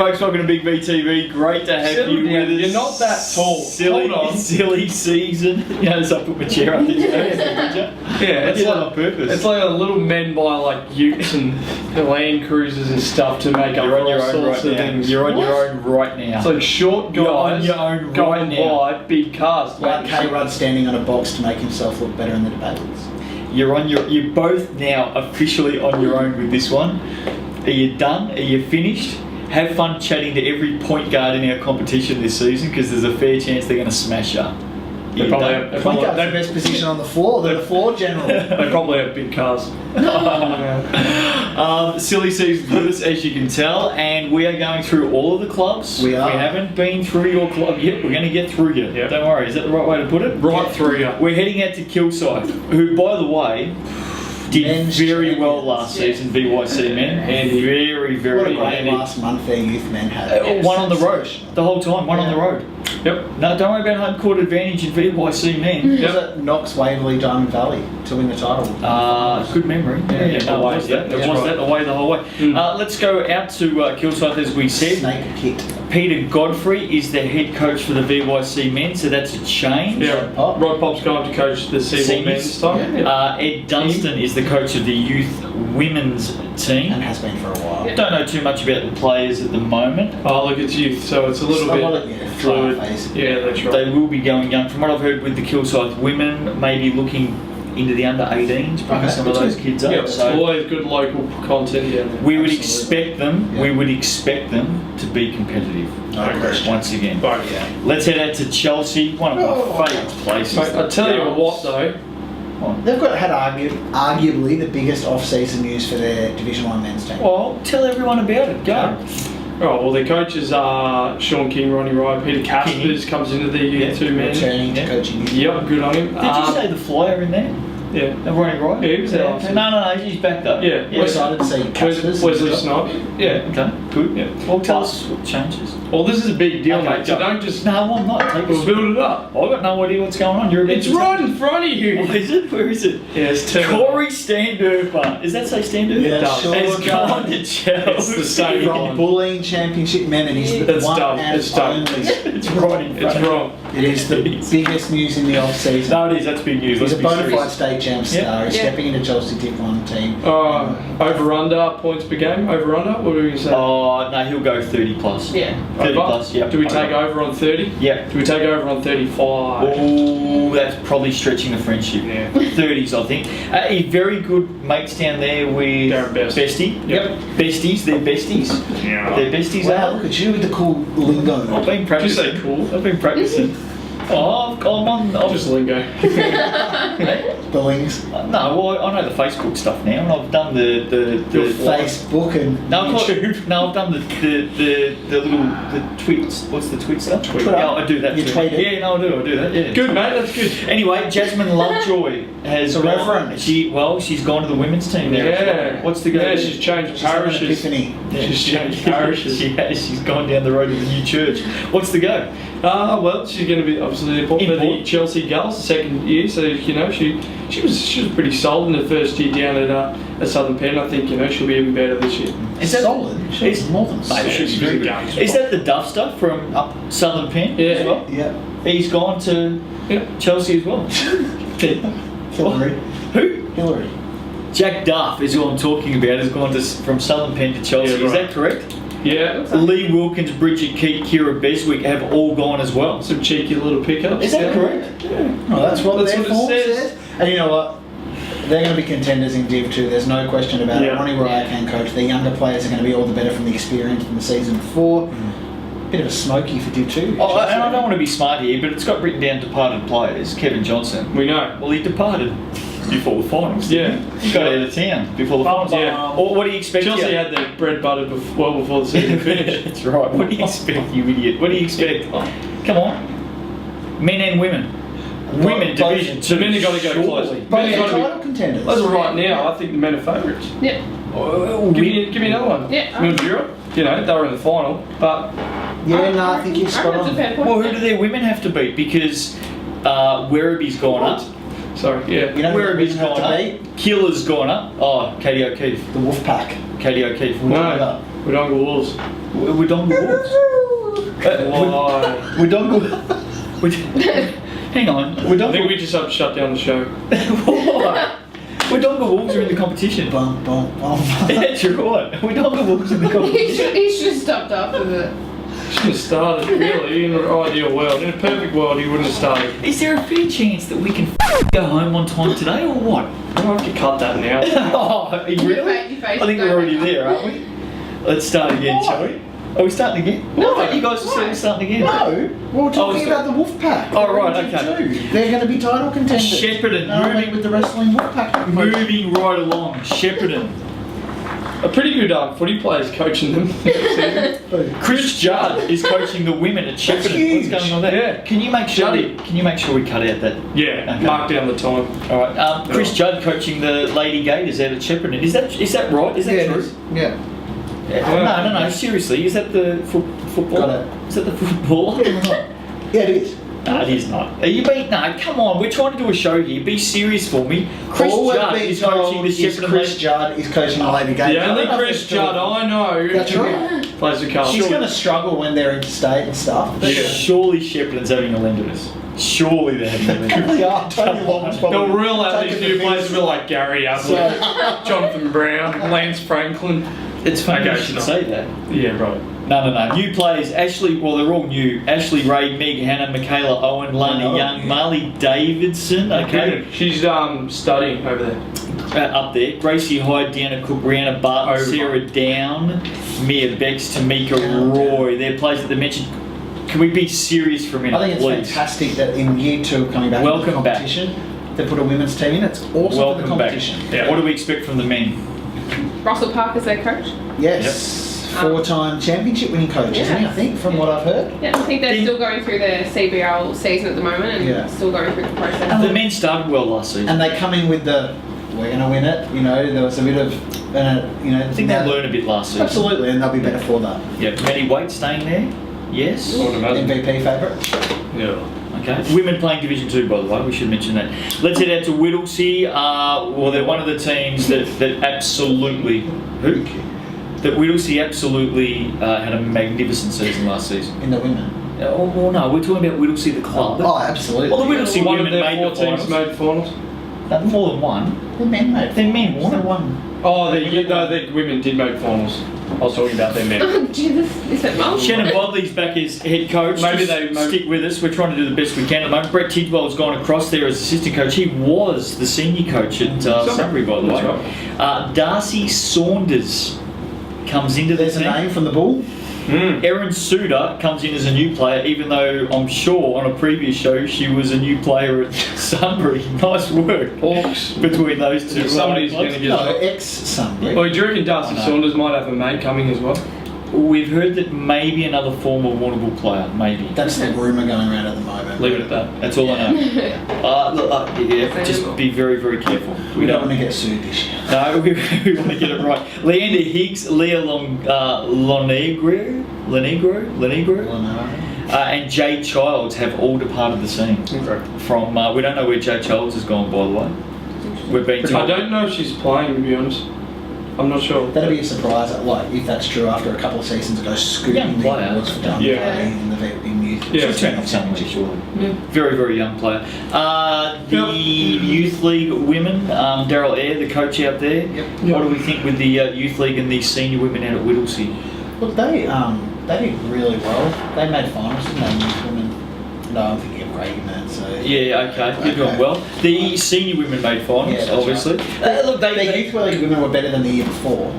Folks, welcome to Big VTV. Great to have you with us. You're not that tall. Silly season. You notice I put my chair up there. Yeah, it's like on purpose. It's like a little men buy like utes and Land Cruisers and stuff to make up You're for on your all own sorts right of now. things. You're on your own right now. It's like short guys You're on your own going right now. by big cars. Like K-Rudd standing on a box to make himself look better in the debates. You're both now officially on your own with this one. Are you done? Are you finished? Have fun chatting to every point guard in our competition this season because there's a fair chance they're going to smash up. They probably have, Point guard's the best position on the floor. They're the floor general. they probably have big cars. Silly season's with us, as you can tell, and we are going through all of the clubs. We are. We haven't been through your club yet. We're going to get through you. Yep. Don't worry. Is that the right way to put it? Right through you. We're heading out to Kilsyth, who, by the way, did Men's very well champions. last season, VYC men, and very, What very a great last month their youth men had. one on the road the whole time. One on the road. Yep. No, don't worry about home court advantage in VYC men. Was it Knox, Waverley, Diamond Valley to win the title? Good memory. Yeah, no, away, it was that. yeah, It was that away the whole way. Let's go out to Kilsyth, as we said. Snake kicked. Peter Godfrey is the head coach for the VYC men, so that's a change. Yeah. Rod Pop's going to coach the Seaboard men this time. Yeah. Ed Dunstan is the coach of the youth women's team. And has been for a while. Don't know too much about the players at the moment. Oh, look, it's youth, so it's a little bit fluid. Yeah, that's right. They will be going young. From what I've heard with the Kilsyth women, maybe looking into the under 18s, bringing some of those kids up. Yep, So always good local content down there. we would Absolutely. expect them. Yeah. We would expect them to be competitive. No question. Once again. Both. Yeah. Let's head out to Chelsea, one of my favourite places. Mate, I tell you what though, They've had arguably the biggest off-season news for their Division 1 men's team. Well, tell everyone about it. Go. oh well, their coaches are Sean King, Ronnie Wright, Peter Caspers comes into the U2 men. Returning to Yeah. coaching. Yep, good on him. Did you say the flyer in there? Yeah. Ronnie Wright? Yeah, he was there last Okay. season. No, he's back though. Yeah. We're excited to see Caspers. Wesley Snipe. Yeah. Okay, good. Yeah. Well, tell us what changes. Well, this is a big deal, Okay, mate. So go. don't just No, I'm not. Take we'll us. build it up. I've got no idea what's going on. You're It's right in front of you. What is it? Where is it? Yeah, it's terrible. Corey Standurper. Does that say Standurper? Yeah, It does. sure Has does. gone to Chelsea. It's the same From one. Bulleen Championship men, and he's the That's one dumb. and It's dumb. only. It's right in front. It's wrong. It is the biggest news in the off-season. No, it is. That's big news. He's Let's a be bona fide serious. state champ star. He's stepping into Chelsea Div 1 team. Over under points per game. Over under. What do we say? Oh, no, he'll go 30 plus. Yeah. 30 Over? plus, yeah. Do we take over on 30? Yeah. Do we take over on 35? Oh, that's probably stretching the friendship. Yeah. 30s, I think. A very good mates down there with Darren Best. Bestie. Yep. Besties, they're besties. Yeah. They're besties. Wow, look at you with the cool lingo. I've been practicing. Just say cool. I've been practicing. I'm Just lingo. Billings. No, well, I know the Facebook stuff now, and I've done the Facebook and No, YouTube. I've done the little tweets. What's the tweet stuff? Tweet. Yeah, I do that You too. tweet it? Yeah, no, I do that. Yeah. Good, mate. That's good. Anyway, Jasmine Lovejoy has The gone. Reverend. She's gone to the women's team now. Yeah. What's the go? Yeah, she's changed She's having an parishes. epiphany. Yeah, She's changed parishes. She has. She's gone down the road to the new church. What's the go? Well, she's going to be obviously important for the Chelsea girls, the second year. So she was pretty solid in the first year down at Southern Penn. I think she'll be even better this year. Is that solid? She's more than Mate, solid. she's very good. Games. Is that the Duff stuff from up Southern Penn Yeah. as well? Yeah. He's gone to Chelsea as well. Hillary. Who? Hillary. Jack Duff is who I'm talking about. Has gone from Southern Penn to Chelsea. Yeah, Is right. that correct? Yeah. Lee Wilkins, Bridget Keat, Kira Beswick have all gone as well. Some cheeky little pickups. Is that yeah. correct? Well, that's what That's their what it form says. says. And you know what? They're going to be contenders in Div 2. There's no question about it. Yeah. Ronnie Wright can coach. The younger players are going to be all the better from the experience from the season before. Bit of a smoky for Div 2. Oh, and I don't want to be smart here, but it's got written down departed players. Kevin Johnson. We know. Well, he departed before the finals. Yeah. He got out of town before the finals. Yeah. Or what do you expect? Chelsea had their bread buttered well before the season finished. That's right. What do you expect, you idiot? What do you expect? Come on. Men and women. Women division. The men have got to go close. Surely. Both Men have are got to title contenders. be. As of right now, I think the men are favourites. Yeah. Give me another one. Yeah. Mildura, they were in the final, but Yeah, no, I think you're I spot reckon it's a on. fair point. Well, who do their women have to beat? Because Werriby's gone up. sorry, yeah. You know who Werriby's women have gone to up. beat? Killer's gone up. Oh, Katie O'Keefe. The Wolfpack. Katie O'Keefe. No. Wodonga Wolves. Wodonga Wolves. Why? Wodonga. Hang on. I think we just have to shut down the show. Why? Wodonga Wolves are in the competition. Bum, bum, bum. That's right. Wodonga Wolves in the competition. He should have stopped after the. Shouldn't have started, really, in an ideal world. In a perfect world, he wouldn't have started. Is there a fair chance that we can go home on time today, or what? I'll have to cut that now. Oh, are you really? I think we're already there, aren't we? Let's start again, shall we? Are we starting again? No. I thought you guys were saying we're starting again. No, we're talking about the Wolfpack. Oh, right, okay. They're going to be title contenders. Shepparton, Moving with the wrestling Wolfpack. moving right along. Shepparton. A pretty good footy player's coaching them. Chris Judd is coaching the women at Shepparton. huge. What's going on there? Yeah. Can you make sure? Juddy. Can you make sure we cut out that? Yeah, Okay. mark down the time. All right. Chris Judd coaching the Lady Gators out at Shepparton. Is that right? Is that true? Yeah. No. Seriously, is that the football? Got it. Is that the footballer? Yeah, it is. No, it is not. Are you being? No, come on. We're trying to do a show here. Be serious for me. Chris All we're Judd being is coaching told the is Shepparton. Chris Judd is coaching the Lady Gators. The only Chris Judd I know That's right. plays the Carlton. She's going to struggle when they're interstate and stuff. Yeah. Surely Shepparton's having a lend to us. Surely they're having a lend to us. They are. Tony Long's probably They'll rule out these taking new the players piss. will be like Gary Ablett, Jonathan Brown, Lance Franklin. It's funny Okay, you should no. say that. Yeah, right. No. New players, Ashley, well, they're all new. Ashley Ray, Meg Hannah, Michaela Owen, Lana Young, Marley Davidson, okay, She's studying over there. up there. Gracie Hyde, Deanna Cook, Brianna Barton, Over. Sarah Down, Mia Bex, Tamika Roy. They're players that they mentioned. Can we be serious for a minute, I think it's please? fantastic that in year 2 coming back Welcome into the back. competition, they put a women's team in. It's awesome for the Welcome back. competition. Yeah. What do we expect from the men? Russell Parker's their coach. Yes. 4-time championship winning coach, isn't he? I think, from what I've heard. Yeah, I think they're The- still going through their CBL season at the moment and Yeah. still going through the process. The men started well last season. And they come in with the, we're going to win it. You know, there was a bit of, I think they learned a bit last season. Absolutely, and they'll be better for that. Yeah, Maddie Waite staying there. Yes. I would imagine. MVP favourite. Yeah. Okay. Women playing Division 2, by the way, we should mention that. Let's head out to Whittlesea. Well, they're one of the teams that absolutely... Who? That Whittlesea absolutely had a magnificent season last season. In the women. Well, no, we're talking about Whittlesea, the club. Oh, absolutely. Well, the Whittlesea One of women their made 4 the teams finals. made finals. More than one. The men made. The men won it. One. Oh, the women did make finals. I was talking about their men. Oh, Jesus, is that Mum? Shannon Bodley's back as head coach. Maybe Just stick with us. We're trying to do the best we can at the moment. Brett Tidwell's gone across there as assistant coach. He was the senior coach at Sunbury, by the way. That's Darcy Saunders comes into the There's a team. name from the Bull. Erin Suter comes in as a new player, even though I'm sure on a previous show she was a new player at Sunbury. Nice work Hawks. between those two. Somebody's going to get No, it. ex-Sunbury. Well, do you reckon Darcy I know. Saunders might have a mate coming as well? We've heard that maybe another former Warrnambool player, maybe. That's the rumour going around at the moment. Leave it at that. That's all I know. Look, just be very, very careful. We don't want to get sued this year. No, we want to get it right. Leander Higgs, Leah Lonegro, and Jade Childs have all departed the scene. Okay. From we don't know where Jade Childs has gone, by the way. We've been told. I don't know if she's playing, to be honest. I'm not sure. That'd be a surprise, like, if that's true, after a couple of seasons ago, scooting Young the player. awards for done Yeah. in youth. Yeah. She'll turn off somewhere, surely. Yeah. Very, very young player. The Youth League women, Daryl Eyre, the coach out there. Yep. What do we think with the Youth League and the senior women out at Whittlesea? Look, they did really well. They made finals, didn't they, youth women? No, I'm thinking of Reagan, man, so... Yeah, okay, you're doing Okay. well. The senior women made finals, Yeah, that's obviously. Look, The youth league women were better than the year before.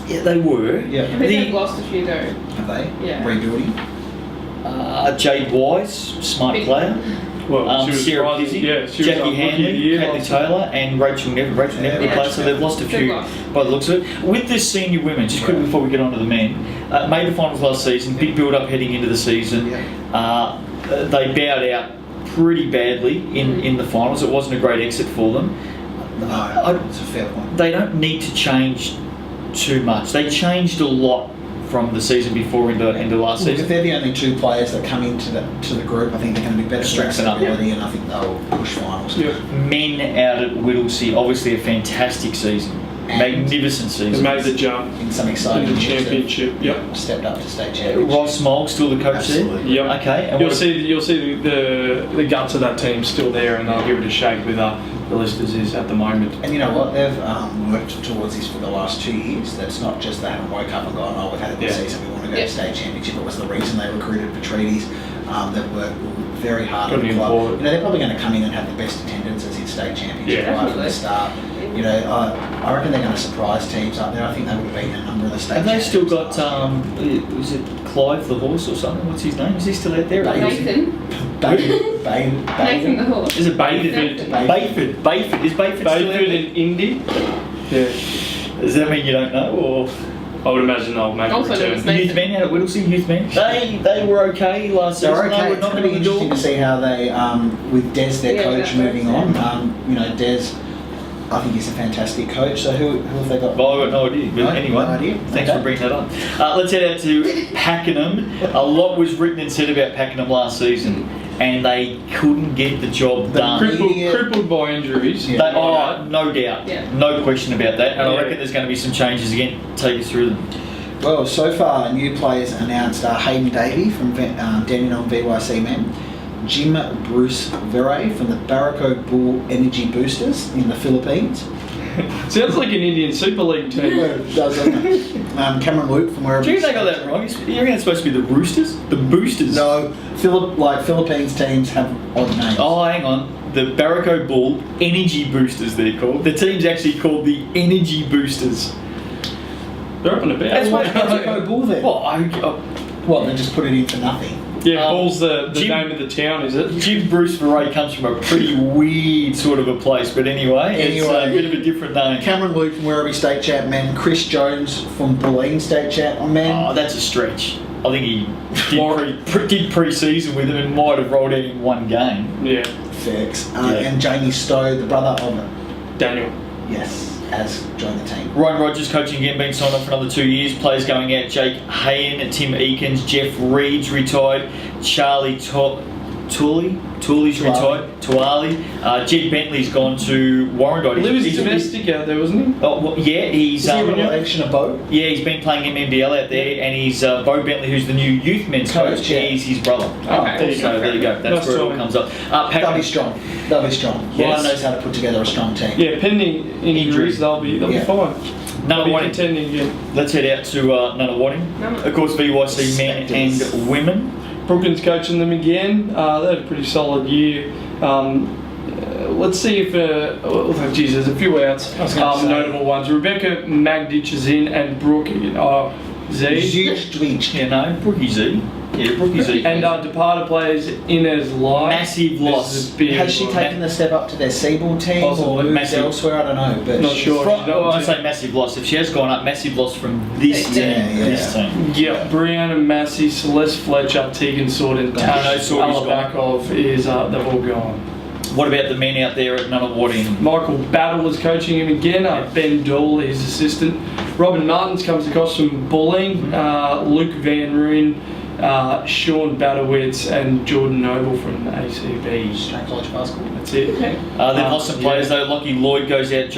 yeah, they were. Yeah. I think they've lost a few though. Have they? Yeah. Rebuilding. Jade Wise, smart Big- player. Well, she was Sarah rising- Kizzy, yeah, she was Jackie up rookie of the Hanley, year Caitlin last- Taylor, and Rachel Neville. Rachel Neville Yeah, players, so they've lost a They've few lost. by the looks of it. With the senior women, just quickly before we get on to the men, made the finals last season, big build up heading into the season. Yeah. They bowed out pretty badly in the finals. It wasn't a great exit for them. No, it's a fair point. They don't need to change too much. They changed a lot from the season before into last Look, if season. they're the only two players that come into the group, I think they're going to be better Strengthen up, ability, and I think they'll push finals. Yeah. Men out at Whittlesea, obviously a fantastic season. Magnificent He season. made the jump in some in exciting the years, championship. Yep. stepped up to state championship. Ross Mould still the coach Absolutely. there? Yep. Okay. And You'll what- see the guts of that team still there, and they'll give it a shake with the Listers is at the moment. And you know what? They've worked towards this for the last 2 years. That's not just they haven't woke up and gone, oh, we've had a good Yeah. season, we want to go Yeah. to state championship. It was the reason they recruited Petrides. They've worked very hard Got on the him club. forward. You know, they're probably going to come in and have the best attendances in state championship Yeah. right from the start. You know, I reckon they're going to surprise teams up there. I think they would have beaten a number of the state Have they still championships got, last year. was it Clive the horse or something? What's his name? Is he still out there? Nathan. Nathan the horse. Is it Bayford? Nathan. Bayford. Is Bayford still out Bayford there? and Indy. Yeah. Does that mean you don't know? Or I would imagine they'll make a Also known return. as the youth men out at Whittlesea, youth men? They were okay last They're season. okay. They were It's not going to be in the door. interesting to see how they, with Des, their Yeah, coach, that moving works, on. You know, Des, I think he's a fantastic coach. So who have they got? Well, I've got no idea. But No, anyway, no idea. thanks Okay. for bringing that up. Let's head out to Pakenham. A lot was written and said about Pakenham last season, and they couldn't get the job done. Crippled by injuries. Yeah. No doubt. Yeah. No question about that. And I Yeah. reckon there's going to be some changes again. Take us through them. Well, so far, new players announced Hayden Davey from Dandenong VYC Men, Jim Bruce Veray from the Barraco Bull Energy Boosters in the Philippines. Sounds like an Indian Super League team. It does, doesn't it? Cameron Luke from wherever. Do you think I got that wrong? You reckon it's supposed to be the Roosters? The Boosters? No, Philippines teams have odd names. Oh, hang on. The Barraco Bull Energy Boosters, they're called. The team's actually called the Energy Boosters. They're up and about. That's what Barraco Bull then. What, they just put it in for nothing? Yeah, Bull's the Jim- name of the town, is it? Jim Bruce Veray comes from a pretty weird sort of a place, but anyway, it's a bit of a different name. Cameron Luke from Werribee State Champ Men, Chris Jones from Bulleen State Champ Men. Oh, that's a stretch. I think he did pre-season with them and might have rolled out in one game. Yeah, Facts. Yeah. And Jamie Stowe, the brother of Daniel. yes, has joined the team. Ryan Rogers coaching again, being signed on for another 2 years. Players going out: Jake Hayen, Tim Eakins, Jeff Reed's retired, Charlie Tooley's retired, Tuali. Jed Bentley's gone to Warrandyte. He was domestic out there, wasn't he? Oh, well, yeah, he's Is he a relation of Bo? yeah, he's been playing MMBL out there, and he's Bo Bentley, who's the new youth men's coach. Coach, yeah. He's his brother. Okay. there you So go. there you go. That's Nice where it all timing. comes up. They'll be Pakenham. strong. They'll be strong. Yes. Ryan knows how to put together a strong team. Yeah, pending Injury. injuries, they'll be Yeah. fine. Number They'll be one. contending again. Let's head out to Nunawading. Of course, VYC men Spectres. and women. Brooklands coaching them again. They had a pretty solid year. Let's see if, geez, there's a few outs. I was gonna say. Notable ones. Rebecca Magditch is in, and Brooke Z. You know, Brookie Z. Yeah, Brookie Z. And departed players in as live. Massive loss. This is a big Has she loss. taken the step up to their Seaboard team Possibly. or moved Massive. elsewhere? I don't know. But Not she's- sure. Well, I say massive loss. If she has gone up, massive loss from this team. Yeah, This yeah. team. Yeah, Brianna Massey, Celeste Fletcher, Tegan Sword, Tano Sword is Alabakov is they've all gone. What about the men out there at Nunawading? Michael Battle is coaching him again. Ben Dooley, his assistant. Robin Martins comes across from Bulleen. Luke Van Rooyen, Sean Badowitz, and Jordan Noble from ACB. Straight college basketball. That's it. Okay. They've lost some players yeah. though. Lockie Lloyd goes out.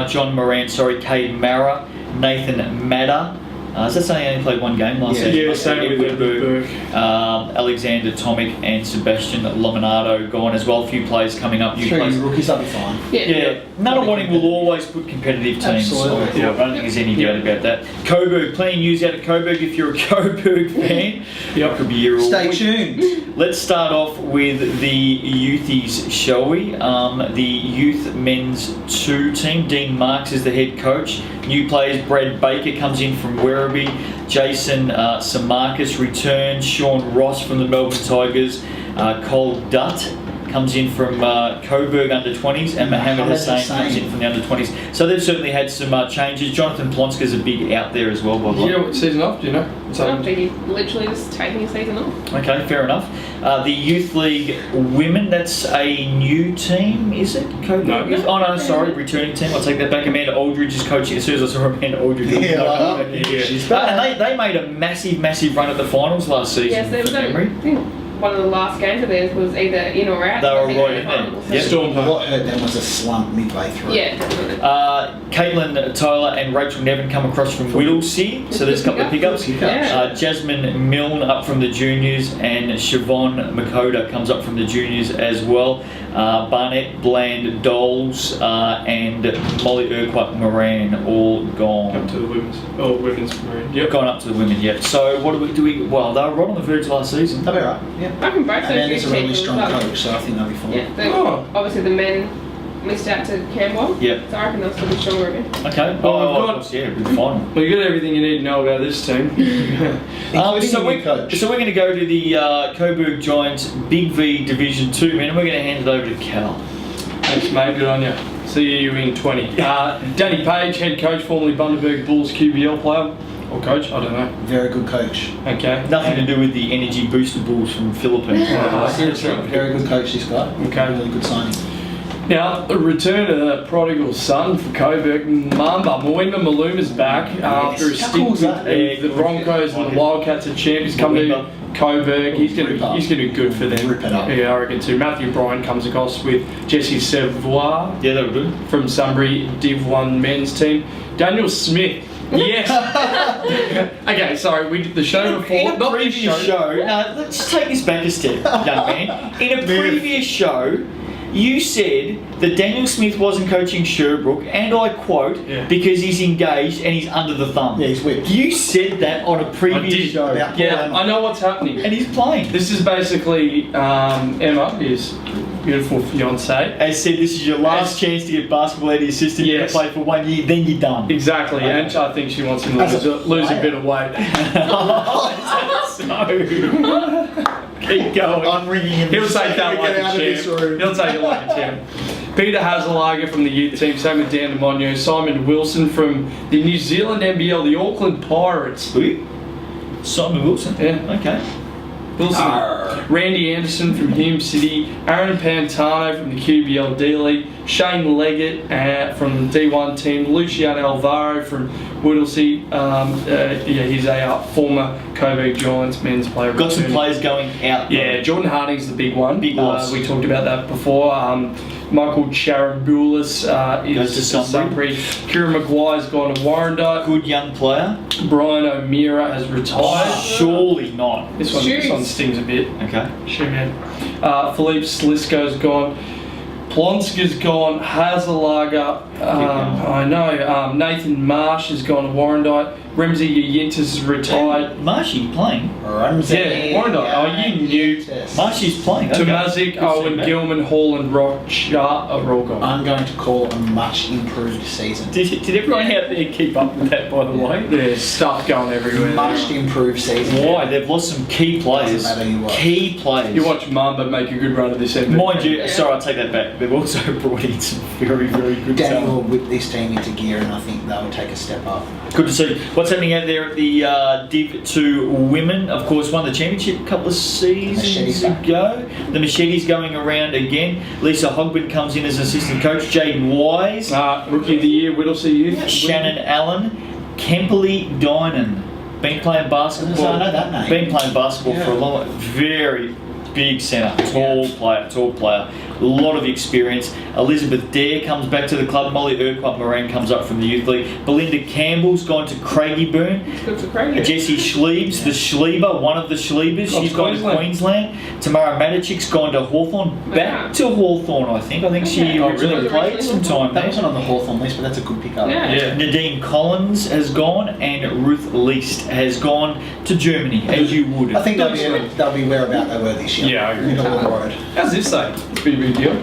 John Moran, Cade Mara, Nathan Madder. Is that saying he only played one game last Yeah. season? Yeah, same with Edward Burke. Alexander Tomic and Sebastian Lominato gone as well. A few players coming up. New Three players. rookies, they'll be fine. Yeah, Nunawading will always put competitive teams. Absolutely. I don't think there's any doubt about that. Coburg, plenty of news out of Coburg. If you're a Coburg fan, Yep. could be your Stay tuned. Let's start off with the youthies, shall we? The youth men's 2 team. Dean Marks is the head coach. New players: Brad Baker comes in from Werribee, Jason Samarkis returns, Sean Ross from the Melbourne Tigers, Cole Dutt comes in from Coburg under-20s, and Mohammed Hussain comes in from the under-20s. So they've certainly had some changes. Jonathan Plonska's a big out there as well, by the way. Yeah, what season off, do you know? I don't think he's literally just taking a season off. Okay, fair enough. The Youth League Women, that's a new team, is it? Coburg? No. Oh, no, sorry, returning team. I'll take that back. Amanda Aldridge is coaching. As soon as I saw Amanda Aldridge, Yeah, she's back. And they made a massive run at the finals last season, Yes, there was from memory. I think one of the last games of theirs was either in or out. They were I think right in in the there. finals. Yep. Storm What hurt them was a slump midway through. Yeah, definitely. Caitlin Tyler and Rachel Nevin come across from Whittlesea, so there's a couple of pickups. Yeah. Jasmine Milne up from the juniors, and Siobhan Makoda comes up from the juniors as well. Barnett Bland Doles and Molly Urquhart Moran all gone. Up to the women's marine. Yep. Gone up to the women, yep. So what do we? Well, they were right on the verge last season. They'll be right. Yeah. I can both And those Amanda's a really teams strong as well. coach, so I think they'll be fine. Yeah, obviously the men missed out to Campbell. Yep. So I reckon they'll still be stronger again. Okay. Well, Oh, I've of got- course, yeah, with the final. Well, you got everything you need to know about this team. Including so a we're new coach. so we're going to go to the Coburg Giants Big V Division 2, man, and we're going to hand it over to Cal. Thanks, mate. Good on you. See you in 20. Danny Page, head coach, formerly Bundaberg Bulls QBL player. Or coach, I don't know. Very good coach. Okay. Nothing to do with the Energy Booster Bulls from the Philippines. Seriously, very good coach, this guy. Okay. Really good signing. Now, the return of the prodigal son for Coburg, Mamba. Mwima Maluma's back after a How stint cool with is that? the Broncos and the Wildcats at champ. He's come to Coburg. He's going to be good for them. Rip it up. Yeah, I reckon too. Matthew Bryan comes across with Jesse Savoy Yeah, they were good. from Sunbury Div 1 men's team. Daniel Smith. Yes. Okay, sorry. We did the show before. In a Not this previous show, no, let's take this back a step, young man. In a previous show, you said that Daniel Smith wasn't coaching Sherbrooke, and I quote, Yeah. because he's engaged and he's under the thumb. Yeah, he's whipped. You said that on a I previous did. show. About Yeah, Paul Emma. I know what's happening. And he's playing. This is basically Emma, his beautiful fiance. As said, this is your last chance to get basketball out of your system. You're going Yes. to play for 1 year, then you're done. Exactly, and I think she wants him to As a lose a player. bit of weight. Keep going. I'm ringing him. He'll take that like Get a out of this champ. room. He'll take it like a champ. Peter Hazelager from the youth team, same with Dan DeMonio. Simon Wilson from the New Zealand NBL, the Auckland Pirates. Who? Simon Wilson. Yeah. Okay. Wilson. Randy Anderson from Hume City, Aaron Pantano from the QBL D-League, Shane Leggett from the D1 team, Luciano Alvaro from Whittlesea. He's a former Coburg Giants men's player. Got some returning. players going out. Yeah, Jordan Harding's the big one. Big loss. We talked about that before. Michael Charamboulis Goes is to to Sunbury. Kieran Maguire's gone to Warrandyte. Good young player. Brian O'Meara has retired. Surely not. This one stings a bit. Okay. Sure, man. Philippe Slisko's gone. Plonska's gone. Hazelager. I know. Nathan Marsh has gone to Warrandyte. Ramsey Yintis is retired. Marshy playing. Yeah, Warrandyte. Oh, you knew. Marshy's playing. Okay. Tomazic, Good Owen seeing that. Gilman, Hall, and Rocha are all gone. I'm going to call a much improved season. Did everyone out there keep up with that, by the way? There's stuff going everywhere. Much improved season. Why? They've lost some key players. Doesn't matter who what. Key players. You watch Mamba make a good run of this MVP. Mind you, sorry, I'll take that back. They've also brought in some very, very good Danny will talent. whip this team into gear, and I think they'll take a step up. Good to see. What's happening out there at the Div 2 women? Of course, won the championship a couple of seasons Machete's back. ago. The Machete's going around again. Lisa Hogben comes in as assistant coach. Jaden Wise, Rookie of the Year, Whittlesea Youth. Shannon Allen, Kemperley Dynan. Been playing basketball. I know that name. Been playing basketball for a long, very big centre, tall player, a lot of experience. Elizabeth Dare comes back to the club. Molly Urquhart Moran comes up from the youth league. Belinda Campbell's gone to Craigieburn. It's good for Craig. Jessie Schliebs, the Schleiber, one of the Schliebers, she's gone to Queensland. Tamara Matichik's gone to Hawthorn. Back to Hawthorn, I think. I think she Okay. originally Really? played some time That there. wasn't on the Hawthorn list, but that's a good pickup. Yeah. Nadine Collins has gone, and Ruth Least has gone to Germany, as you would. I think they'll be whereabout they were this year. Yeah, I agree. Middle of the road. How's this say? It's been a big deal.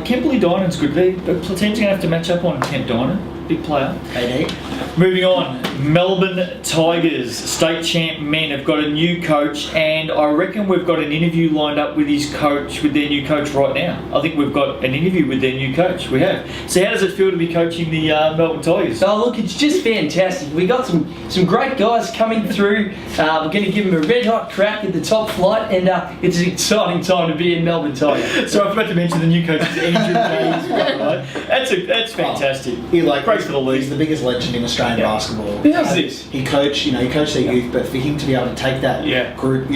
Kemperley Dynan's good. The team's going to have to match up on Kent Dynan. Big player. AD. Moving on, Melbourne Tigers, state champ men, have got a new coach, and I reckon we've got an interview lined up with their new coach right now. I think we've got an interview with their new coach. We have. So how does it feel to be coaching the Melbourne Tigers? Oh, look, it's just fantastic. We got some great guys coming through. We're going to give them a red hot crack at the top flight, and it's an exciting time to be in Melbourne Tigers. So I forgot to mention the new coach is Andrew Hayes, by the way. That's fantastic. You like Great rest of the league. He's the biggest legend in Australian basketball. How's this? He coached their youth, but for him to be able to take that group,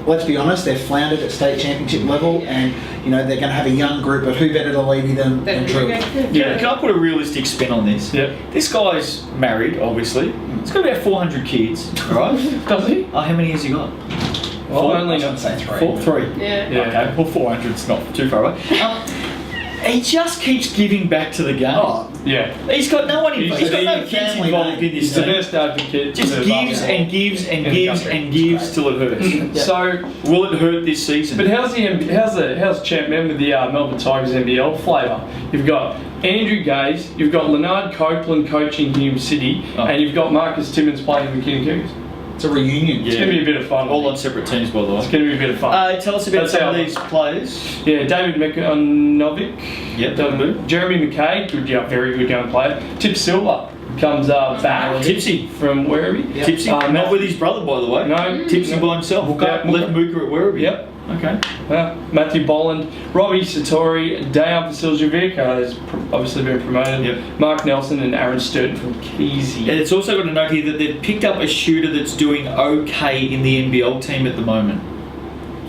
let's be honest, they've floundered at state championship level, and they're going to have a young group, but who better to lead them than Drew? Can I put a realistic spin on this? Yeah. This guy's married, obviously. He's got about 400 kids, right? Does he? How many has he got? Well, I only shouldn't say three. Three. Yeah. Yeah. Okay, well, 400's not too far away. He just keeps giving back to the game. Oh, Yeah. He's got no one involved. He's got no kids family involved in this He's the team. best advocate. Just to gives basketball. and gives and In the gives country. and gives till it hurts. Yeah. So, Will it hurt this season? but how's Champ Man with the Melbourne Tigers NBL flavour? You've got Andrew Gaze, you've got Leonard Copeland coaching Hume City, and you've got Marcus Timmins playing the McKinnon Cougars. it's a reunion. It's going to be a bit of fun. All on separate teams, by the way. It's going to be a bit of fun. Tell us about That's some how- of these players. Yeah, David Mekanovic. Yep, that'll do. Jeremy McKay, very good young player. Tip Silver comes back. Tipsy. From Werribee. Yep. Tipsy. Not with his brother, by the way. No. Tipsy by himself. Yeah. Left Mooker at Werribee. Yep. Okay. Matthew Boland, Robbie Satori, Dejan Vasiljevic has obviously been promoted. Yep. Mark Nelson and Aaron Sturton from And Kilsyth. it's also got a note here that they've picked up a shooter that's doing okay in the NBL team at the moment.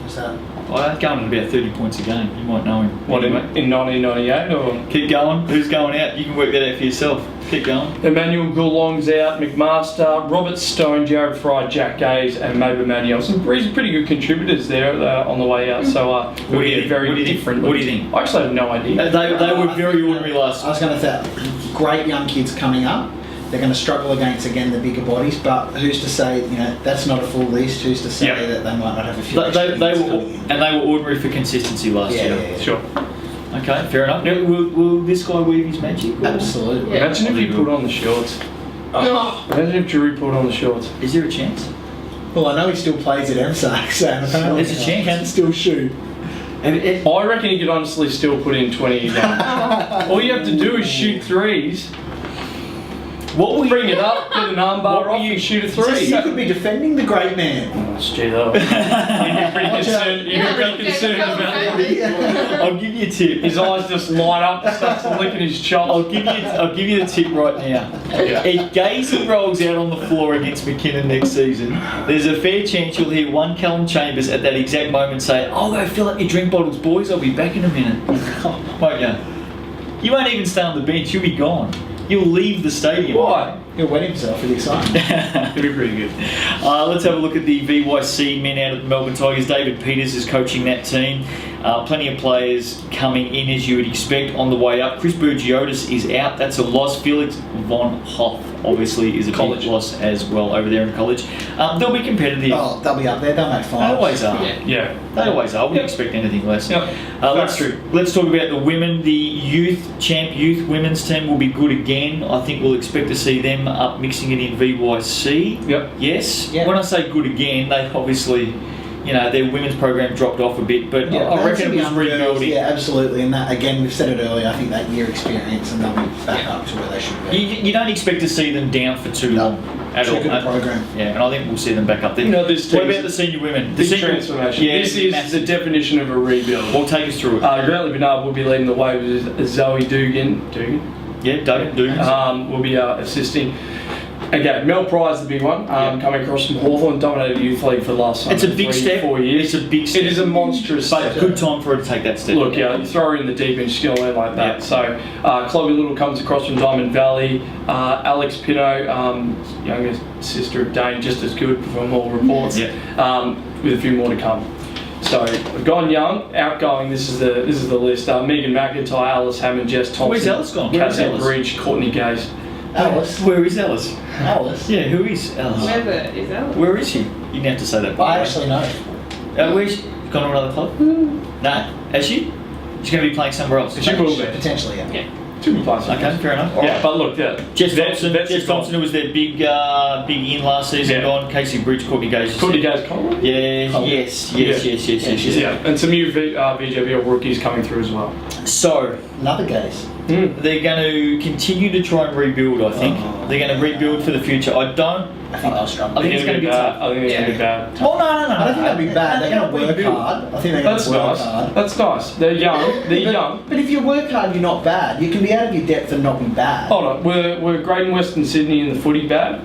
What's that? Going at about 30 points a game. You might know him. What, in 1998 or? Keep going. Who's going out? You can work that out for yourself. Keep going. Emmanuel Goulong's out, McMaster, Robert Stone, Jared Fry, Jack Gaze, and Maber Manuel. Some pretty good contributors there on the way out. So do you think? very What do you think? different. What do you think? I actually have no idea. They were very ordinary last. I was going to say, great young kids coming up. They're going to struggle against, again, the bigger bodies, but who's to say, that's not a full list. Who's to say that they might not have a few They extra were kids coming in? and they were ordinary for consistency last year. Yeah. Sure. Okay, fair enough. Now, will this guy weave his magic? or- Absolutely. Yeah. Imagine if he put on the shorts. Oh. Imagine if Drew put on the shorts. Is there a chance? Well, I know he still plays at MSAC, so apparently There's a chance. he can still shoot. I reckon he could honestly still put in 20 a game. All you have to do is shoot threes. What will Bring it up, get an armbar What were off, you- and shoot a So three. you could be defending the great man. Straight up. You'd be pretty concerned. You'd be pretty concerned about that. I'll give you a tip. His eyes just light up, starts licking his chops. I'll give you the tip right now. If Gazy rolls out on the floor against McKinnon next season, there's a fair chance you'll hear one Callum Chambers at that exact moment say, "I'll go fill up your drink bottles, boys. I'll be back in a minute." Won't you? You won't even stay on the bench. You'll be gone. You'll leave the stadium. Why? He'll wet himself with excitement. It'll be pretty good. Let's have a look at the VYC men out of the Melbourne Tigers. David Peters is coaching that team. Plenty of players coming in as you would expect on the way up. Chris Burgiotis is out. That's a loss. Felix von Hoff obviously is a big loss as well over there in college. They'll be competitive. Oh, they'll be up there. They'll make They finals. always are. Yeah. They always are. I wouldn't expect anything less. Yep. Let's talk about the women. The youth women's team will be good again. I think we'll expect to see them up mixing it in VYC. Yep. Yes. Yep. When I say good again, they obviously, their women's program dropped off a bit, but Yeah, I reckon it was young girls, rebuilding. Yeah, absolutely. And that, again, we've said it earlier, I think that year experience and they'll be back up to where they should be. You don't expect to see them down for too long at Too all. good a program. Yeah, and I think we'll see them back up there. This What team's about the senior women? big senior transformation. Yeah, This is massive. the definition of a rebuild. Well, take us through it. Grantley Bernard will be leading the way with Zoe Dugan. Yeah, David Dugan. Will be assisting. Okay, Mel Pry's the big one, coming across from Hawthorn, dominated youth league for the last It's a big step. 4 years. It's a big step. It is a monstrous But step. good time for her to take that step. Look, you throw her in the deep end, she's going to learn like that. Yeah. So, Chloe Little comes across from Diamond Valley. Alex Pino, younger sister of Dane, just as good from all reports. Yeah. With a few more to come. So, we've gone young, outgoing. This is the list. Megan McIntyre, Alice Hammond, Jess Thompson. Where's Alice gone? Where's Cassie Alice? Bridge, Courtney Gaze. Alice. Where is Alice? Alice. Yeah, who is Alice? Is that? Where is she? You didn't have to say that. I actually know. Where's she? Gone to another club? No. Has she? She's going to be playing somewhere else. She will be. Potentially, yeah. Two good players. Okay, fair enough. All Yeah, right. but look, Jess that's Thompson, who was their big in last season, Yeah. gone. Casey Bridge, Courtney Gaze. Courtney Gaze, Conroy. Yeah, yes. Yeah, and some new VJBL rookies coming through as well. So, Another case. they're going to continue to try and rebuild, I think. Oh. They're going to rebuild for the future. I don't I think they'll struggle. I think it's going to be tough. I think it's going to be bad. Well, no. I don't think they'll be bad. They're going to work hard. I think they're going That's to work nice. hard. That's nice. They're young. They're young. But if you work hard, you're not bad. You can be out of your depth and not be bad. Hold on. Were Great Western Sydney in the footy bad?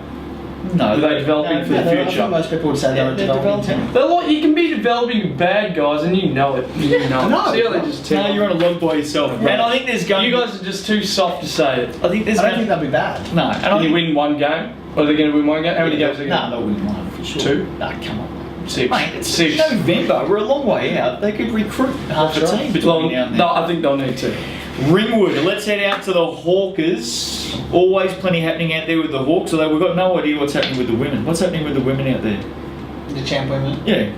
No, Are they developing for the I think future? most people would say they're a developing team. They're like, you can be developing bad guys and you know it. You know it. No. See how they just tell No, you're on a log by yourself. Right. And I think there's going. You guys are just too soft to say it. I think there's. I don't think they'll be bad. No, and I Can you think win one game? Are they going to win one game? How many games are they No, going they'll win one for sure. Two? No, come on. Six. Mate, it's Six. November. We're a long way out. They could recruit half That's a right. team between Well, now and then. no, I think they'll need to. Ringwood. Let's head out to the Hawkers. Always plenty happening out there with the Hawks, although we've got no idea what's happening with the women. What's happening with the women out there? The champ women. Yeah,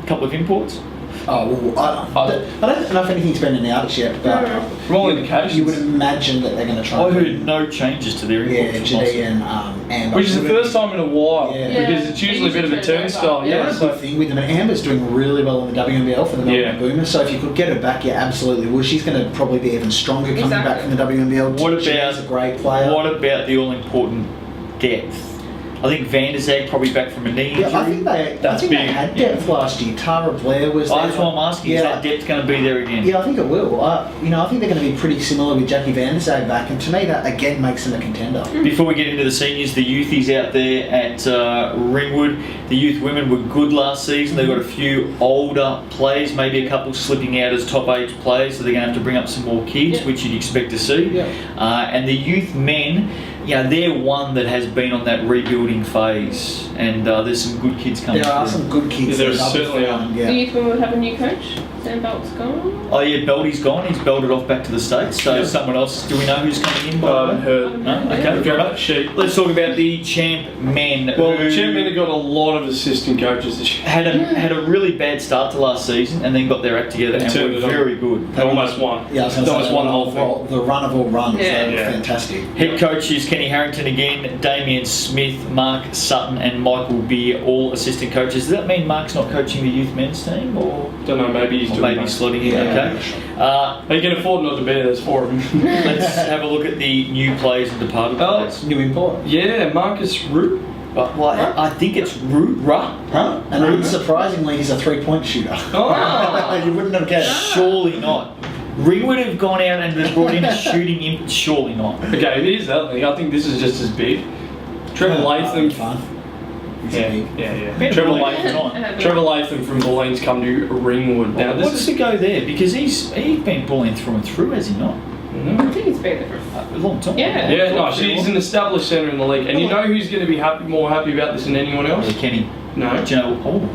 a couple of imports. Oh, well, I don't know if anything's been announced yet, but From all indications. you would imagine that they're going to try. I and heard no changes to their Yeah, imports. Jade and Amber. Which is the first time in a while. Yeah. Because it's usually a bit of a turnstile. Yeah, Yeah, that's so the thing with them. And Amber's doing really well in the WNBL for the Melbourne Yeah. Boomers. So if you could get her back, you absolutely would. She's going to probably be even stronger coming back from the WNBL. What She's about- a great player. What about the all-important depth? I think Van der Zag probably back from a knee injury. Yeah, I think they That's they big. had depth last year. Tara Blair was there. That's what I'm asking. Is Yeah. that depth going to be there again? Yeah, I think it will. I think they're going to be pretty similar with Jackie Van der Zag back, and to me that again makes them a contender. Before we get into the seniors, the youthies out there at Ringwood, the youth women were good last season. They've got a few older players, maybe a couple slipping out as top age players, so they're going to have to bring up some more kids, Yeah. which you'd expect to see. Yeah. And the youth men, they're one that has been on that rebuilding phase, and there's some good kids coming There are through. some good kids. Yeah, there that certainly are. Yeah. The youth women would have a new coach. Sam Belt's gone. Oh yeah, Belty's gone. He's belted off back to the States. So Yeah. someone else. Do we know who's coming in? By I the haven't way? heard. No? Okay, Yeah. fair enough. Sheep. Let's talk about the champ men. Well, who the champion have got a lot of assistant coaches this year. had a really bad start to last season, and then got their act together and Turned were it on. very good. They almost won. Yeah, I was They going to almost say won the whole thing. The run of all runs. Yeah. They were Yeah. fantastic. Head coach is Kenny Harrington again, Damien Smith, Mark Sutton, and Michael Beer, all assistant coaches. Does that mean Mark's not coaching the youth men's team, or Don't know, maybe he's doing maybe both. slotting in? Yeah. Okay. He can afford not to be there, there's four of them. Let's have a look at the new players and departed Oh. players. New import. Yeah, Marcus Root. Well, I think it's Huh? And unsurprisingly, he's a three-point shooter. Oh. You wouldn't have guessed. Surely not. Ringwood have gone out and have brought in a shooting imp. Surely not. Okay, it is that thing. I think this is just as big. Trevor Latham. Fun. He's Yeah, big. yeah. Been Trevor really Latham. on. Trevor Latham from Bulleen's come to Ringwood. Now, What this does is he go there? Because he's been bullying through and through, has he not? I think he's been there for A long time. Yeah. Yeah, no, she's an established centre in the league. And you know who's going to be more happy about this than anyone else? Yeah, Kenny. No. Do you know? Oh.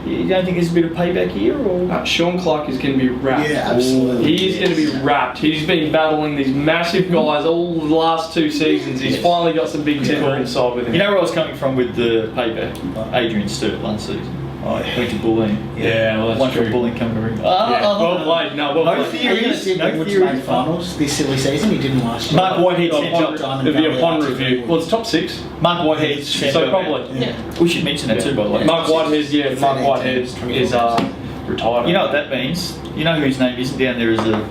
You don't think there's a bit of payback here, or? Sean Clark is going to be wrapped. Yeah, absolutely. He is going to be wrapped. He's been battling these massive guys all the last 2 seasons. He's finally got some big timber inside with him. You know where I was coming from with the payback? Adrian Sturt last season. Oh, Went to Bulleen. Yeah, well, that's One from true. Bulleen coming to ring. Yeah, well played. No, well No played. Are you going to theories. see No Ringwood's theories. made finals this silly season? He didn't last year. Mark Whitehead sent Upon, up. it'll be upon review. Well, it's top 6. Mark Whitehead sent So up. probably. Yeah. We should mention that too, by the way. Mark Whitehead, yeah, It's Mark an Whitehead 18, is retired. You know what that means? You know whose name isn't down there as a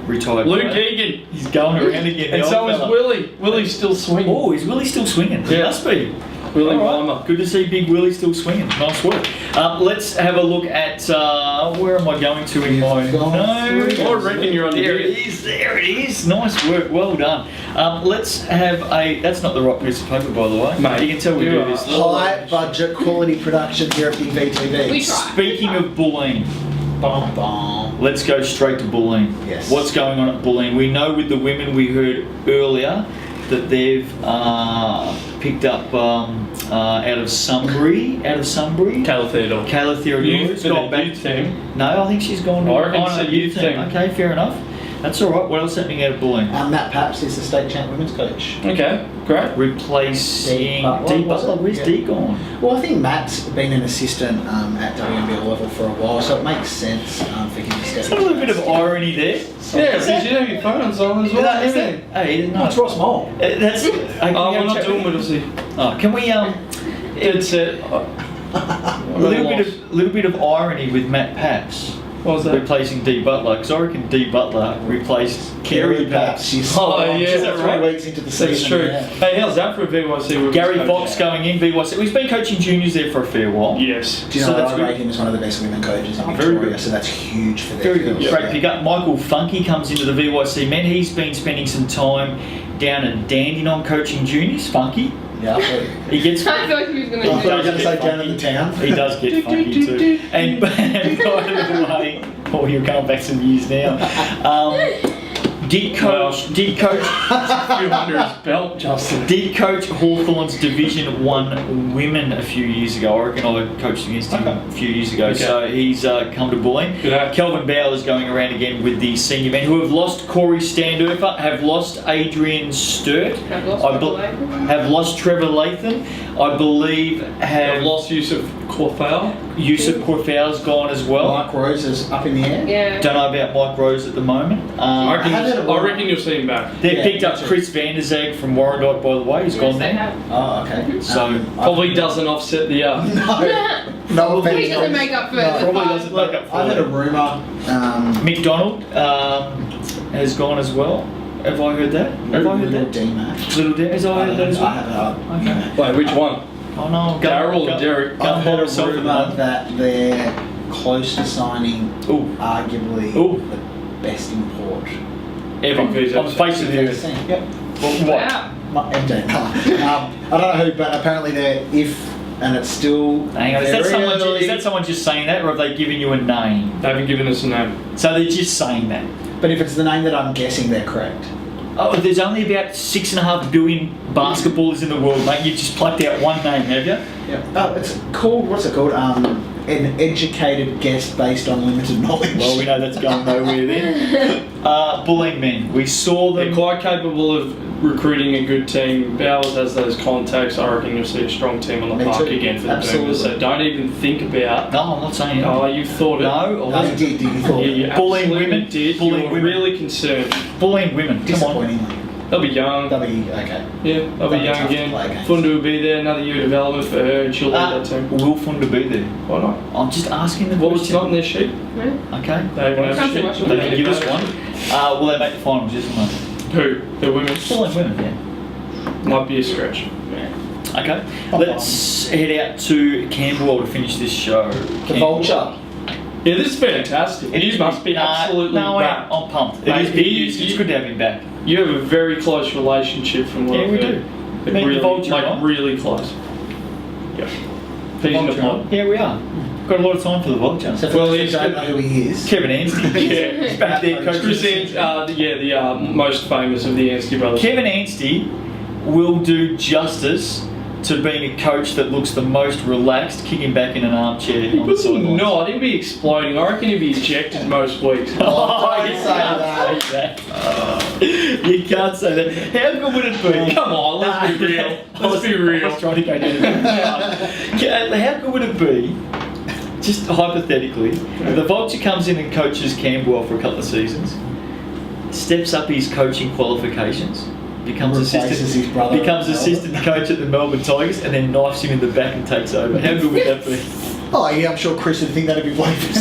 retired Luke player? Egan. He's going around again. And the so old is fella. Willie. Willie's still swinging. Oh, is Willie still swinging? He Yeah. must be. Willie All right. Weimer. Good to see Big Willie still swinging. Nice work. Let's have a look at where am I going to in my You've gone no? through. I reckon you're on the There bit. it is. There it is. Nice work. Well done. Let's have a. That's not the right piece of paper, by the way. Mate, you can tell we you do are this. High budget quality production here at Big VTV. We try. Speaking of Bulleen, Bum, bum. let's go straight to Bulleen. Yes. What's going on at Bulleen? We know with the women, we heard earlier that they've picked up out of Sunbury. Kayla Theodore. Kayla Theodore Youth has for gone the back. youth team. No, I think she's gone. I reckon on it's a a youth team. Okay, fair enough. That's all right. What else happening out of Bulleen? Matt Paps is the state champ women's coach. Okay, great. Replacing Dee Butler, Dee was Butler. it? Where's Yeah. Dee gone? Well, I think Matt's been an assistant at WNBL level for a while, so it makes sense for him to step There's a little bit of irony there. Yeah, because you have your phone on silent as well. Is that- Hey, no. It's Ross Mole. That's. Oh, we're not doing Whittlesea. Oh, can we It's a little bit of irony with Matt Paps. What was that? replacing D Butler, because I reckon D Butler replaced Kerry Paps. She's Oh, yeah, she's that's 3 right. weeks into the season. That's true. Yeah. Hey, how's that for a VYC? Gary Fox going in, VYC. He's been coaching juniors there for a fair while. Yes. Do you So know that's I good. rate him as one of the best women coaches in Very Victoria, good. so that's huge for their Very good, girls. great pick up. Michael Funky comes into the VYC men. He's been spending some time down at Dandenong coaching juniors. Funky. Yeah. He gets. I thought he was going I to thought do you were that. going to say down in the town. He does get funky too. And by the way, oh, you're going back some years now. Did coach A few under his belt, Justin. did coach Hawthorn's Division 1 women a few years ago. I reckon I coached against him a few years ago. Okay. So he's come to Bulleen. Yeah. Kelvin Bowler's going around again with the senior men who have lost Corey Standover, have lost Adrian Sturt, Have lost I Trevor Latham. have lost Trevor Lathan, I believe Have have lost use of Corfell. Yusuf Corfow's gone as well. Mike Rose is up in the air. Yeah. Don't know about Mike Rose at the moment. I had reckon you'll see him back. They Yeah, picked up me too. Chris Van der Zeg from Warrandyte, by the way. He's Yes, gone they there. have. Oh, okay. So, Probably doesn't offset the No, no He offense. doesn't make up for No, the probably five. doesn't make up for I've had a it. rumour. McDonald has gone as well. Have I heard that? Have I heard Little that? D-Mac. Little Dan, has I heard that as well? I have Okay. Wait, which one? Oh no, go, Darryl go, or Derek? Go I've heard a myself at the rumour moment. that they're close to signing Ooh, arguably Ooh. the best import. ever. Big visa. On the face of the I've earth. seen. Yep. What? Wow. MJ. I don't know who, but apparently they're and it's still. Hang on, is that, very someone, early. is that someone just saying that, or have they given you a name? They haven't given us a name. So they're just saying that. But if it's the name that I'm guessing, they're correct. Oh, there's only about 6.5 billion basketballers in the world, mate. You've just plucked out one name, have you? Yeah. Oh, it's called. What's it called? An educated guess based on limited knowledge. Well, we know that's going nowhere then. Bulleen men. We saw They're them. quite capable of recruiting a good team. Bowers has those contacts. I reckon you'll see a strong team on the Me park too. again for the Absolutely. Boomers. So don't even think about. No, I'm not saying it. Oh, you thought it. No, I No, wasn't. you did. You thought Yeah, you Bullying absolutely women. did. Bullying You're women. really concerned. Bulleen women. Come on. disappointingly. They'll be young. That'll be okay. Yeah, they'll be That'll be young tough to again. play against. Fundu will be there. Another year of development for her, and she'll lead that team. Will Funda be there? Why not? I'm just asking the Well, it's question. not in their sheet. No? Okay. They haven't Comes had to a watch sheet. them. They can give us one. Will they make the finals this month? Who? The women. Bulleen women, yeah. Might be a stretch. Okay. Let's head out to Campbell to finish this show. The Vulture. Yeah, this is fantastic. You must be absolutely no, back. I'm pumped. It Mate, is big he- news. It's good to have him back. You have a very close relationship from what Yeah, I've we heard. do. Like, Me and really, Vulture, like right? really close. Yeah. He's in the pod. Yeah, we are. Got a lot of time for the Vulture. So for Well, those who he's don't good. know who he is, Kevin Anstey. Yeah. He's back there coaching. Chris the most famous of the Anstey brothers. Kevin Anstey will do justice to being a coach that looks the most relaxed, kicking back in an armchair on the sidelines. No, I think he'd be exploding. I reckon he'd be ejected most weeks. Oh, don't you say can't say that. You can't say that. How good would it be? Come on, let's be real. Let's be I real. was trying to go down. How good would it be, just hypothetically, if the Vulture comes in and coaches Campbell for a couple of seasons, steps up his coaching qualifications, becomes Replaces his brother becomes at Melbourne. assistant coach at the Melbourne Tigers, and then knifes him in the back and takes over? How good would that be? oh yeah, I'm sure Chris would think that'd be believable. It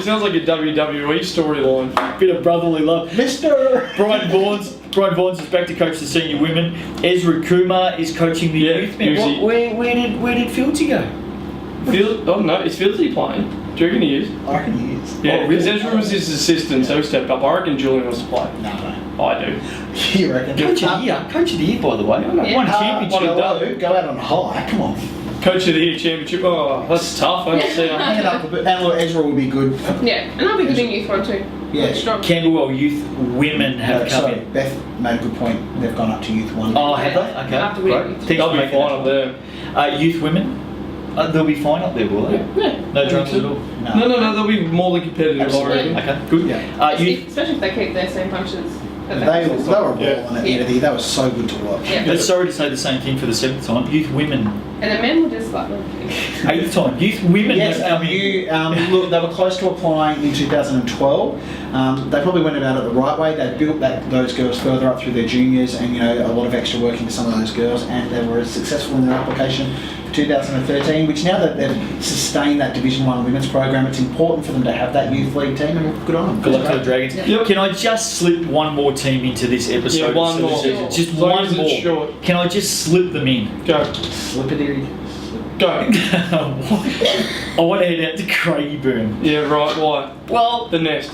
sounds like a WWE storyline. Bit of brotherly love. Mister. Brian Vaughan's is back to coach the senior women. Ezra Kumar is coaching the Yeah, youth men. who's he? Where did Fieldsy go? Oh no, is Fieldsy playing? Do you reckon he is? I reckon he is. Yeah, Oh, really? because Ezra was his assistant, so he stepped up. I reckon Julian wants to play. No. I do. You reckon? Coach of the year. Coach of the year, by the way. Yeah. Won a championship. Go out on a high. Come on. Coach of the Year championship. Oh, that's tough. I don't see. Hang it up a bit. And look, Ezra will be good. Yeah, and I'll be good in youth one too. Yeah. Strong. Camberwell youth women have come Sorry, in. Beth made a good point. They've gone up to youth one. Oh, have they? Okay. After we- great. Thanks They'll for be making fine that. up there. Youth women, they'll be fine up there, will they? Yeah. No dramas at all. No, they'll be more than competitive. I Absolutely. reckon. Okay, good. Yeah. Youth. Especially if they keep their same functions. They were rolling at the end of the year. That was so good to watch. Yeah. But sorry to say the same thing for the seventh time. Youth women And the men were just like, Eighth time. Youth women Yes, have come in. look, they were close to applying in 2012. They probably went about it the right way. They built those girls further up through their juniors, and a lot of extra work into some of those girls, and they were successful in their application for 2013. Which now that they've sustained that Division 1 women's program, it's important for them to have that youth league team, and good on them. Good luck to the Dragons. Yep. Can I just slip one more team into this episode? Yeah, one more. Just As long one as it's more. short. Can I just slip them in? Go. Slippity. Go. I want to head out to Craigieburn. Yeah, right, why? Well, The nest.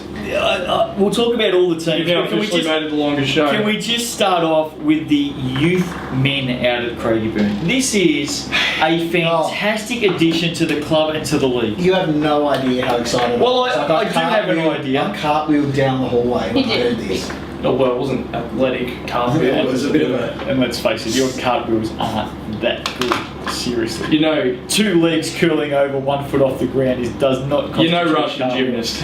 we'll talk about all the You've teams. now but can we officially just made it the longest show. Can we just start off with the youth men out at Craigieburn? This is a fantastic addition to the club and to the league. You have no idea how excited Well, I was. I do have an idea. I cartwheeled down the hallway when He I did. heard this. Oh, well, it wasn't athletic carpet. It was a bit of a... And let's face it, your cartwheels aren't that good. Seriously. You know, 2 legs curling over 1 foot off the ground does not you know constitute Russian cartwheel. gymnast.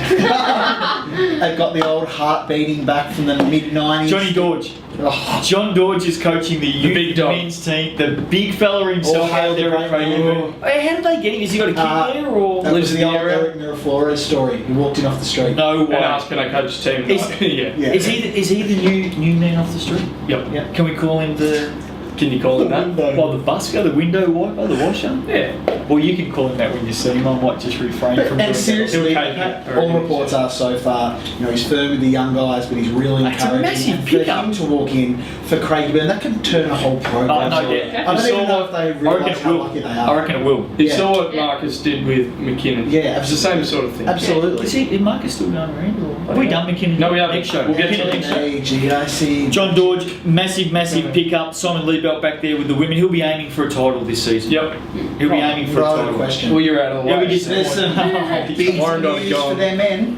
They've got the old heart beating back from the mid-90s. Johnny Dorge. Oh, John Dorge is coaching the youth big dog. men's team. The big fella himself All hail out there the at great Craigieburn. Hey, how did they get him? Has he got a kid there or that Lives was in the the old area. Eric Miraflores story. He walked in off the street. no And way? ask, can I coach the team? Is- yeah. Yeah. Is he the new man off the street? Yep. Yeah. Can we call him the Can you call it that? the busker, the window wiper, the washer? Yeah. Well, you can call him that when you see him. I might just refrain from doing And seriously, He'll take it. all reports are so far, he's firm with the young guys, but he's really It's a encouraging. massive And for pickup. him to walk in for Craigieburn, that can turn a whole program. Oh, no, So yeah. I don't You even saw know if they I reckon realise it how will. lucky they I are. reckon it will. You Yeah. saw what Marcus did with McKinnon. Yeah, It's the same sort of thing. absolutely. Is Marcus still going around? Or have we done McKinnon? No, we haven't. Next show. We'll get to McKinnon it next show. GIC. John Dorge, massive pickup. Simon Liebelt back there with the women. He'll be aiming for a title this season. Yep. He'll be aiming for a Right title. question. Well, you're out of the Yeah, way. we just- There's some big Warren Dog news gone. for their men.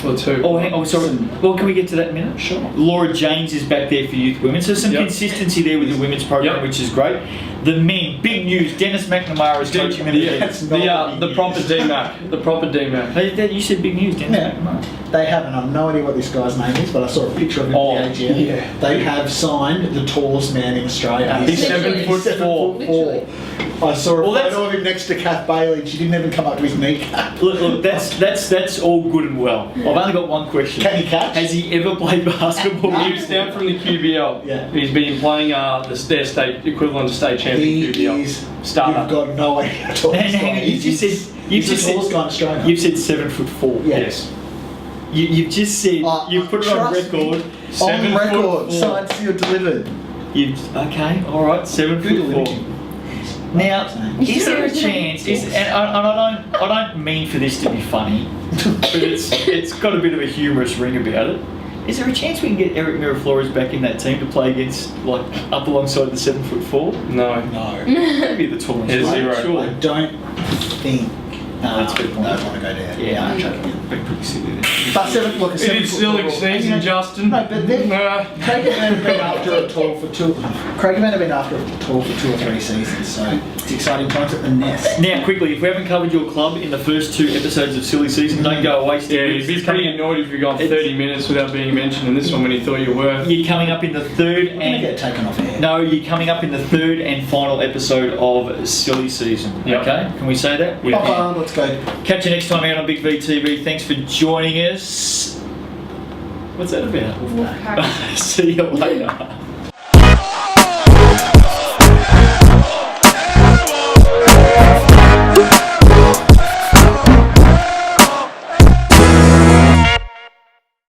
Or two. Oh, hang on, sorry. Well, can we get to that in a minute? Sure. Laura James is back there for youth women. So some Yep. consistency there with the women's program, Yep. which is great. The men, big news. Dennis McNamara is coaching them again. That's not The proper DMAC. The proper DMAC. You said big news, Dennis Yeah. McNamara. They haven't. I have no idea what this guy's name is, but I saw a picture of him Oh, at the AGM. yeah. They have signed the tallest man in Australia. He's Literally. 7'4". Literally. I saw a Well, that's- photo of him next to Kath Bailey, and she didn't even come up to his kneecap. Look, that's all good and well. I've only got one question. Can he catch? Has he ever played basketball? He was down from the QBL. Yeah. He's been playing their state equivalent to state champion He QBL. is. Starter. You've got no idea at all. Hang on, you just said He's the tallest guy in Australia. You've said 7'4". Yeah. Yes. You've just said you've put it on trust me. record. On record, 7'4". signed, sealed, delivered. Okay, all right, 7'4". Now, is there a chance? And I don't mean for this to be funny, but it's got a bit of a humorous ring about it. Is there a chance we can get Eric Miraflores back in that team to play against, like, up alongside the 7'4"? No. No. Maybe the tallest. It's one, zero. I Sure. don't think That's a good point. they'd want to go down. Yeah, I'm joking. Been pretty silly there. But seven, look, a It 7 is still foot exceeding football. Justin. No, but then Craigieburn have been after a tall for two. Craigieburn have been after a tall for 2 or 3 seasons, so it's exciting times at the nest. Now, quickly, if we haven't covered your club in the first 2 episodes of Silly Season, don't go away. Yeah, you'd be pretty annoyed if you got 30 minutes without being mentioned in this one when you thought you were. You're coming up in the third We're going to get and taken off air. no, you're coming up in the third and final episode of Silly Season. Yep. Okay, can we say that? Yeah. Papa, let's go. Catch you next time out on Big VTV. Thanks for joining us. What's that about? Wolfpack. See you later.